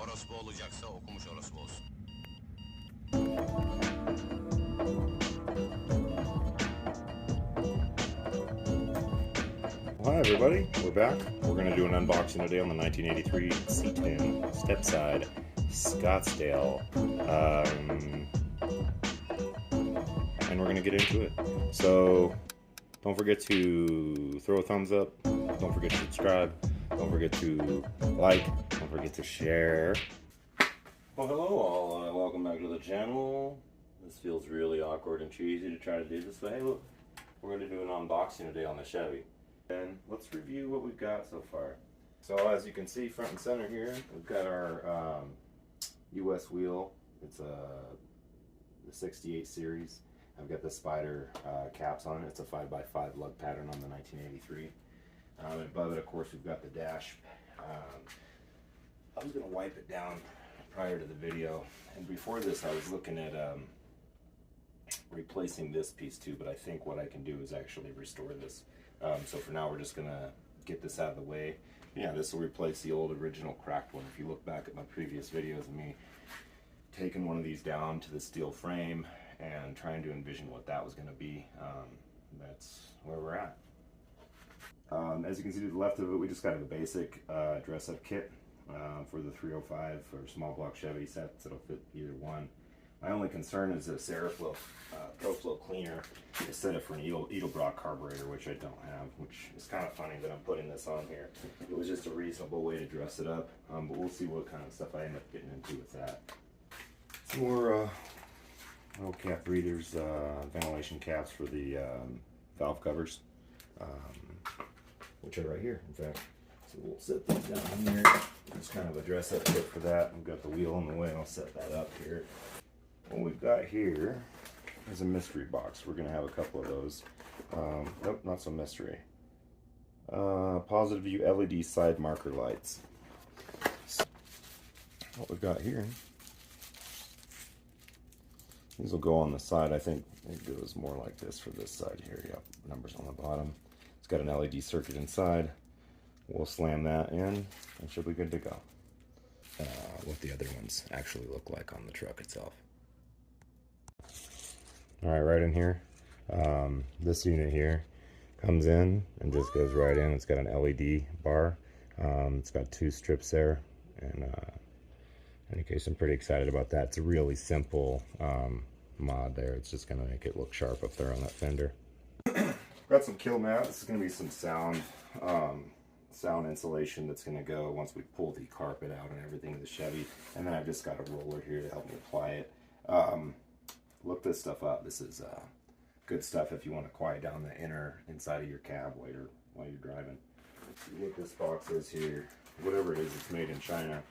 Orospu olacaksa okumuş orospu olsun. Hi everybody, we're back. We're going to do an unboxing today on the 1983 C10 Stepside Scottsdale. And we're going to get into it. So don't forget to throw a thumbs up, don't forget to subscribe, don't forget to like, don't forget to share. Well, hello all, welcome back to the channel. This feels really awkward and cheesy to try to do this, but hey look, we're going to do an unboxing today on the Chevy. And let's review what we've got so far. So as you can see front and center here, we've got our US wheel. It's the 68 series. I've got the spider caps on it. It's a 5x5 lug pattern on the 1983. And above it, of course, we've got the dash. I was going to wipe it down prior to the video. And before this, I was looking at replacing this piece too, but I think what I can do is actually restore this. So for now, we're just gonna get this out of the way. Yeah, this will replace the old original cracked one. If you look back at my previous videos of me taking one of these down to the steel frame and trying to envision what that was gonna be, that's where we're at. As you can see to the left of it, we just got a basic dress-up kit for the 305 or small block Chevy sets. It'll fit either one. My only concern is this airflow ProFlow cleaner is set up for an Edelbrock carburetor, which I don't have, which is kind of funny that I'm putting this on here. It was just a reasonable way to dress it up, but we'll see what kind of stuff I end up getting into with that. Some more little cap readers, ventilation caps for the valve covers, which are right here, in fact. So we'll set these down here. It's kind of a dress-up kit for that. We've got the wheel in the way, and I'll set that up here. What we've got here is a mystery box. We're going to have a couple of those. Nope, not so mystery. Positive view LED side marker lights. So what we've got here, these will go on the side. I think it goes more like this for this side here. Yep, numbers on the bottom. It's got an LED circuit inside. We'll slam that in and should be good to go. What the other ones actually look like on the truck itself. Alright, right in here, this unit here comes in and just goes right in. It's got an LED bar. It's got two strips there, and in any case, I'm pretty excited about that. It's a really simple mod there. It's just going to make it look sharp up there on that fender. Got some kill mat. This is going to be some sound insulation that's going to go once we pull the carpet out and everything of the Chevy. And then I've just got a roller here to help me apply it. Look this stuff up. This is good stuff if you want to quiet down the inside of your cab while you're driving. Let's see what this box is here. Whatever it is, it's made in China.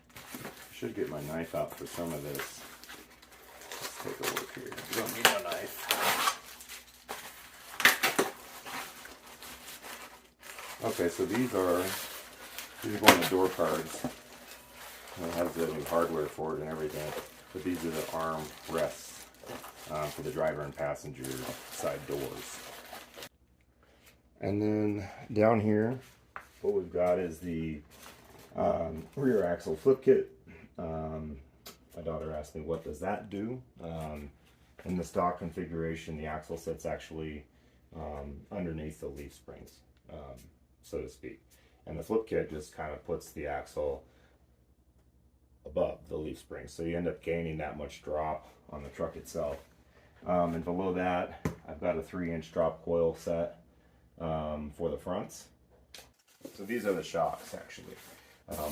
I should get my knife out for some of this. Let's take a look here. You don't need a knife. Okay, so these are going to door cards. It has the new hardware for it and everything. But these are the arm rests for the driver and passenger side doors. And then down here, what we've got is the rear axle flip kit. My daughter asked me, what does that do? In the stock configuration, the axle set's actually underneath the leaf springs, so to speak. And the flip kit just kind of puts the axle above the leaf springs, so you end up gaining that much drop on the truck itself. And below that, I've got a 3-inch drop coil set for the fronts. So these are the shocks, actually.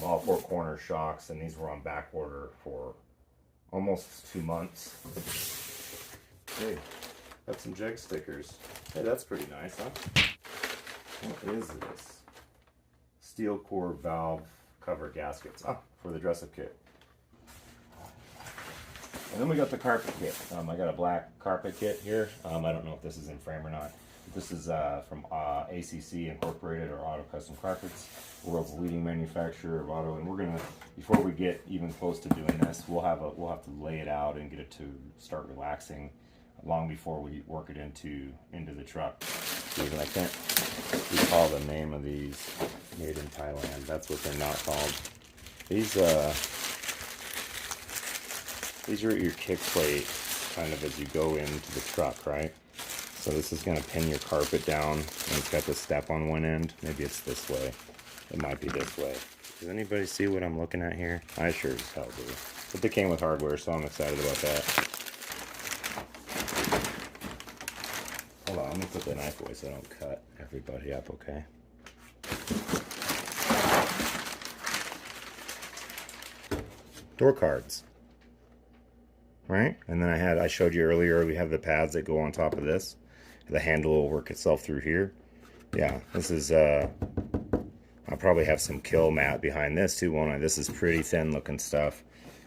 All 4 corner shocks, and these were on back order for almost 2 months. Hey, got some Jeg stickers. Hey, that's pretty nice, huh? What is this? Steel core valve cover gaskets. For the dress-up kit. And then we got the carpet kit. I got a black carpet kit here. I don't know if this is in frame or not. This is from ACC Incorporated, or Auto Custom Carpets, world's leading manufacturer of auto. And we're gonna, before we get even close to doing this, we'll have to lay it out and get it to start relaxing long before we work it into the truck. Even I can't recall the name of these. Made in Thailand. That's what they're not called. These these are your kick plate kind of as you go into the truck, right? So this is going to pin your carpet down, and it's got the step on one end. Maybe it's this way. It might be this way. Does anybody see what I'm looking at here? I sure as hell do. But they came with hardware, so I'm excited about that. Hold on, let me put the knife away so I don't cut everybody up, okay? Door cards. Right? And then I showed you earlier, we have the pads that go on top of this. The handle will work itself through here. Yeah, this is, I'll probably have some kill mat behind this too, won't I? This is pretty thin looking stuff.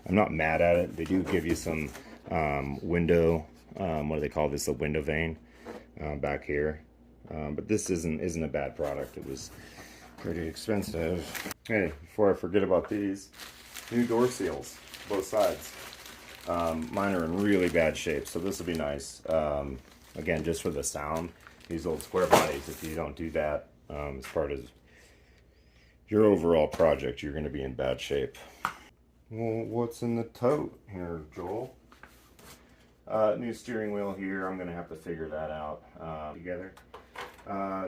I'm not mad at it. They do give you some window, what do they call this? A window vane back here. But this isn't a bad product. It was pretty expensive. Hey, before I forget about these, new door seals, both sides. Mine are in really bad shape, so this will be nice. Again, just for the sound, these old square bodies, if you don't do that as part of your overall project, you're going to be in bad shape. Well, what's in the tote here, Joel? New steering wheel here. I'm going to have to figure that out together.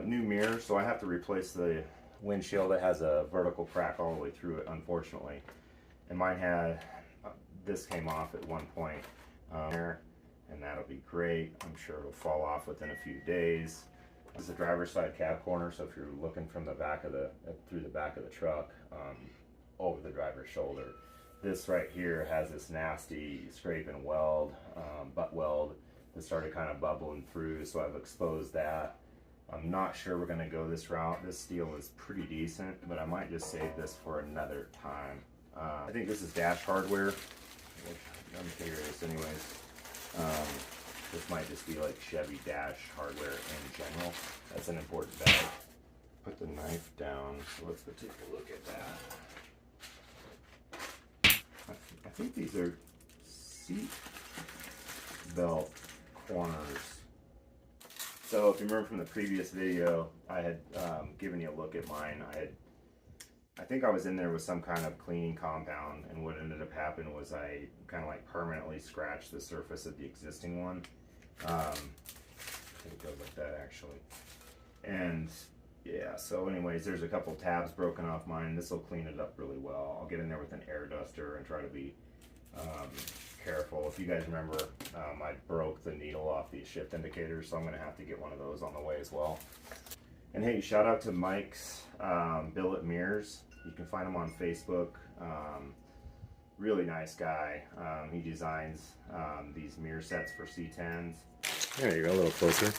New mirror, so I have to replace the windshield. That has a vertical crack all the way through it, unfortunately. And mine had, this came off at one point, and that'll be great. I'm sure it'll fall off within a few days. This is a driver's side cab corner, so if you're looking from the back of the, through the back of the truck, over the driver's shoulder, this right here has this nasty scrape and weld, butt weld that started kind of bubbling through, so I've exposed that. I'm not sure we're gonna go this route. This steel is pretty decent, but I might just save this for another time. I think this is dash hardware. I'm curious anyways. This might just be like Chevy dash hardware in general. That's an important bag. Put the knife down, so let's go take a look at that. I think these are seat belt corners. So if you remember from the previous video, I had given you a look at mine. I think I was in there with some kind of cleaning compound, and what ended up happening was I kind of like permanently scratched the surface of the existing one. It goes like that actually. And yeah, so anyways, there's a couple tabs broken off mine. This will clean it up really well. I'll get in there with an air duster and try to be careful. If you guys remember, I broke the needle off these shift indicators, so I'm going to have to get one of those on the way as well. And hey, shout out to Mike's Billet Mirrors. You can find him on Facebook. Really nice guy. He designs these mirror sets for C10s. There you go, a little closer.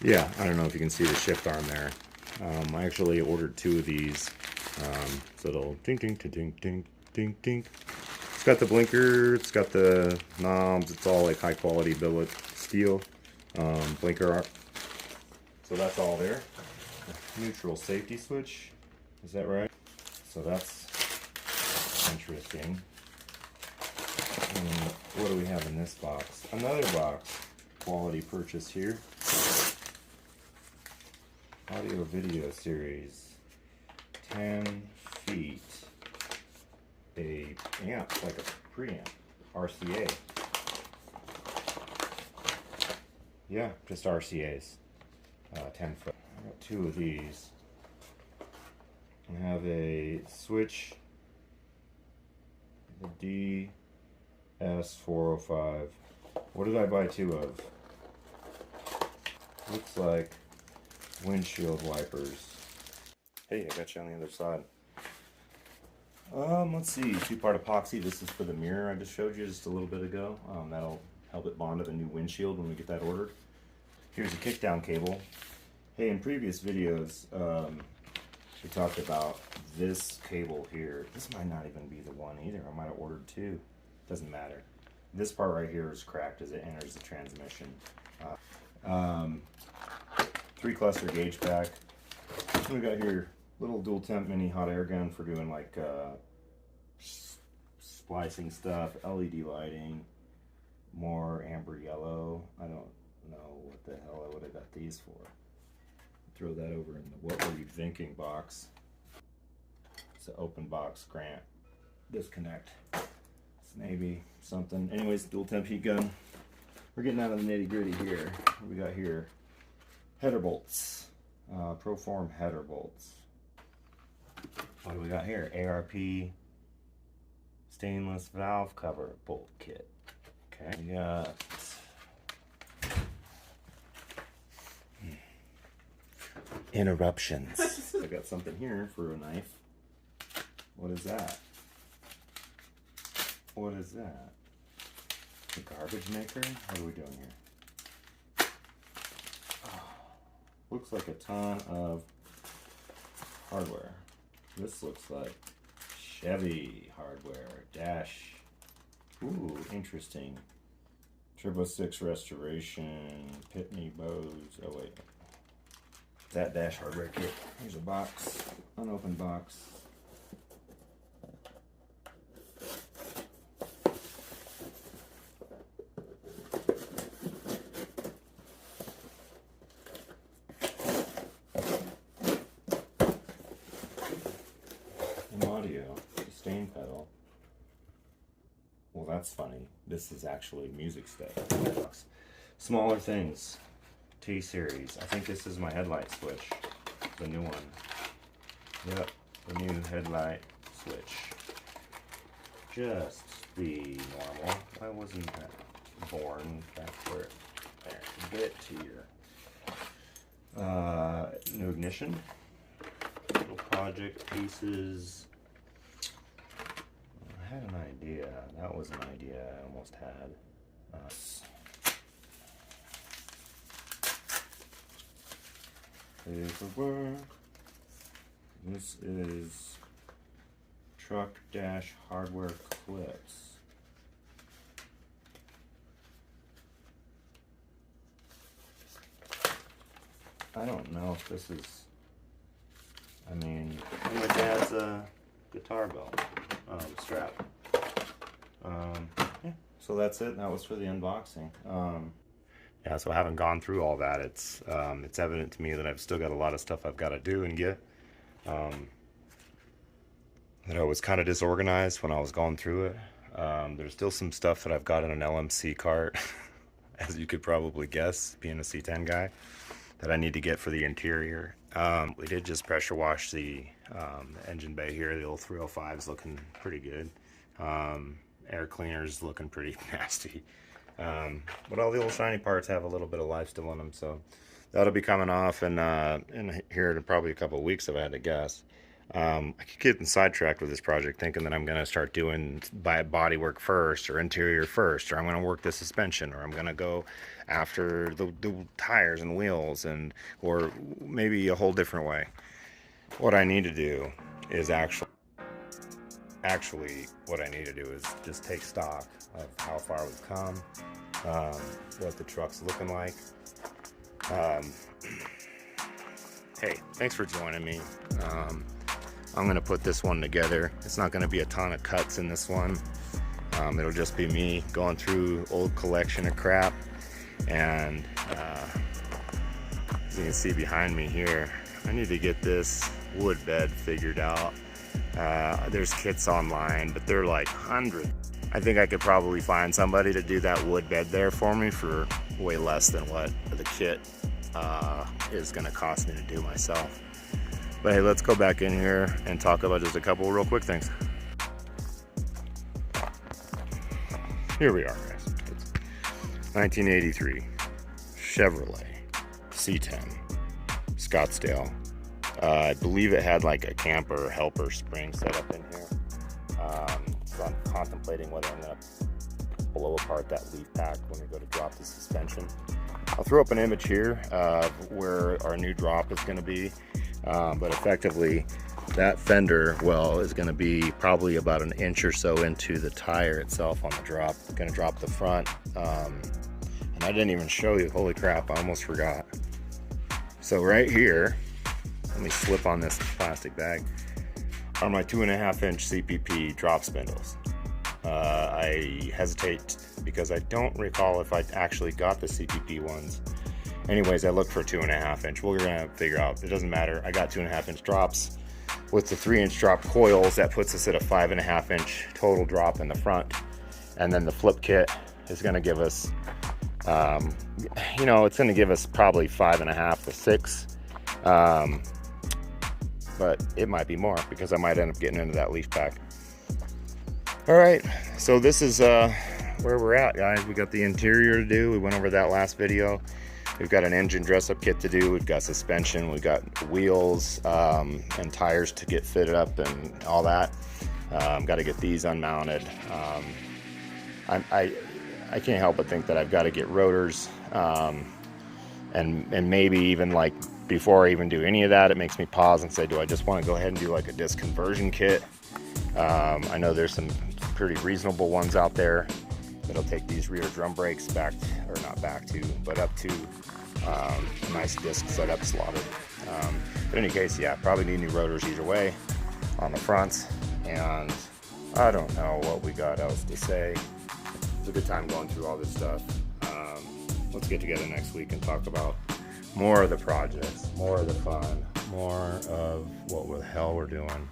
Yeah, I don't know if you can see the shift arm there. I actually ordered 2 of these, so it'll ding, ding, ding, ding, ding, ding, ding. It's got the blinker, it's got the knobs, it's all like high quality billet steel, blinker arm. So that's all there. Neutral safety switch, is that right? So that's interesting. And what do we have in this box? Another box. Quality purchase here. Audio video series. 10 feet. A amp, like a preamp. RCA. Yeah, just RCAs. 10 foot. I got 2 of these. I have a switch, the DS405. What did I buy 2 of? Looks like windshield wipers. Hey, I got you on the other side. Let's see, 2-part epoxy. This is for the mirror I just showed you just a little bit ago. That'll help it bond to the new windshield when we get that ordered. Here's a kickdown cable. Hey, in previous videos, we talked about this cable here. This might not even be the one either. I might have ordered 2. Doesn't matter. This part right here is cracked as it enters the transmission. 3 cluster gauge pack. We got here little dual temp mini hot air gun for doing like splicing stuff, LED lighting, more amber yellow. I don't know what the hell I would have got these for. Throw that over in the what were you thinking box. It's an open box Grant disconnect. maybe something. Anyways, dual temp heat gun. We're getting out of the nitty gritty here. What we got here? Header bolts. Proform header bolts. What do we got here? ARP stainless valve cover bolt kit. Okay, we got interruptions. I got something here for a knife. What is that? What is that? A garbage maker? What are we doing here? Oh, looks like a ton of hardware. This looks like Chevy hardware. Dash. Ooh, interesting. Turbo 6 restoration. Pitney Bowes. Oh, wait. That dash hardware kit. Here's a box. Unopened box. Audio, sustain pedal. Well, that's funny. This is actually music stuff. Smaller things. T-series. I think this is my headlight switch. The new one. Yep, the new headlight switch. Just the normal. Why wasn't that born back where it, there, get it to your new ignition. Little project pieces. I had an idea. That was an idea I almost had. Paperwork. This is truck dash hardware clips. I don't know if this is. I mean, my dad's guitar belt strap. Yeah, so that's it. That was for the unboxing. Yeah, so I haven't gone through all that. It's evident to me that I've still got a lot of stuff I've got to do and get. That I was kind of disorganized when I was going through it. There's still some stuff that I've got in an LMC cart, as you could probably guess, being a C10 guy, that I need to get for the interior. We did just pressure wash the engine bay here. The old 305 is looking pretty good. Air cleaner's looking pretty nasty. But all the old shiny parts have a little bit of life still in them, so that'll be coming off in here in probably a couple of weeks, if I had to guess. I keep getting sidetracked with this project, thinking that I'm going to start doing body work first, or interior first, or I'm going to work the suspension, or I'm going to go after the tires and wheels, or maybe a whole different way. What I need to do is actually what I need to do is just take stock of how far we've come, what the truck's looking like. Hey, thanks for joining me. I'm going to put this one together. It's not going to be a ton of cuts in this one. It'll just be me going through old collection of crap. And as you can see behind me here, I need to get this wood bed figured out. There's kits online, but they're like hundreds. I think I could probably find somebody to do that wood bed there for me for way less than what the kit is going to cost me to do myself. But hey, let's go back in here and talk about just a couple real quick things. Here we are, guys. It's 1983 Chevrolet C10 Scottsdale. I believe it had like a camper helper spring set up in here. So I'm contemplating whether I'm going to blow apart that leaf pack when we go to drop the suspension. I'll throw up an image here of where our new drop is going to be. But effectively, that fender well is going to be probably about an inch or so into the tire itself on the drop. Going to drop the front. And I didn't even show you. Holy crap, I almost forgot. So right here, let me slip on this plastic bag, are my 2.5 inch CPP drop spindles. I hesitate because I don't recall if I actually got the CPP ones. Anyways, I looked for 2.5 inch. We're gonna figure out, it doesn't matter. I got 2.5 inch drops with the 3 inch drop coils. That puts us at a 5.5 inch total drop in the front. And then the flip kit is going to give us, you know, it's going to give us probably 5.5 to 6. But it might be more because I might end up getting into that leaf pack. All right, so this is where we're at, guys. We got the interior to do. We went over that last video. We've got an engine dress-up kit to do. We've got suspension. We've got wheels and tires to get fitted up and all that. Got to get these unmounted. I can't help but think that I've got to get rotors, and maybe even like before I even do any of that, it makes me pause and say, do I just want to go ahead and do like a disc conversion kit? I know there's some pretty reasonable ones out there that'll take these rear drum brakes back, or not back to, but up to a nice disc setup slotted. But in any case, yeah, probably need new rotors either way on the fronts. And I don't know what we got else to say. It's a good time going through all this stuff. Let's get together next week and talk about more of the projects, more of the fun, more of what the hell we're doing.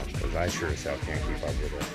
Because I sure as hell can't keep up with it.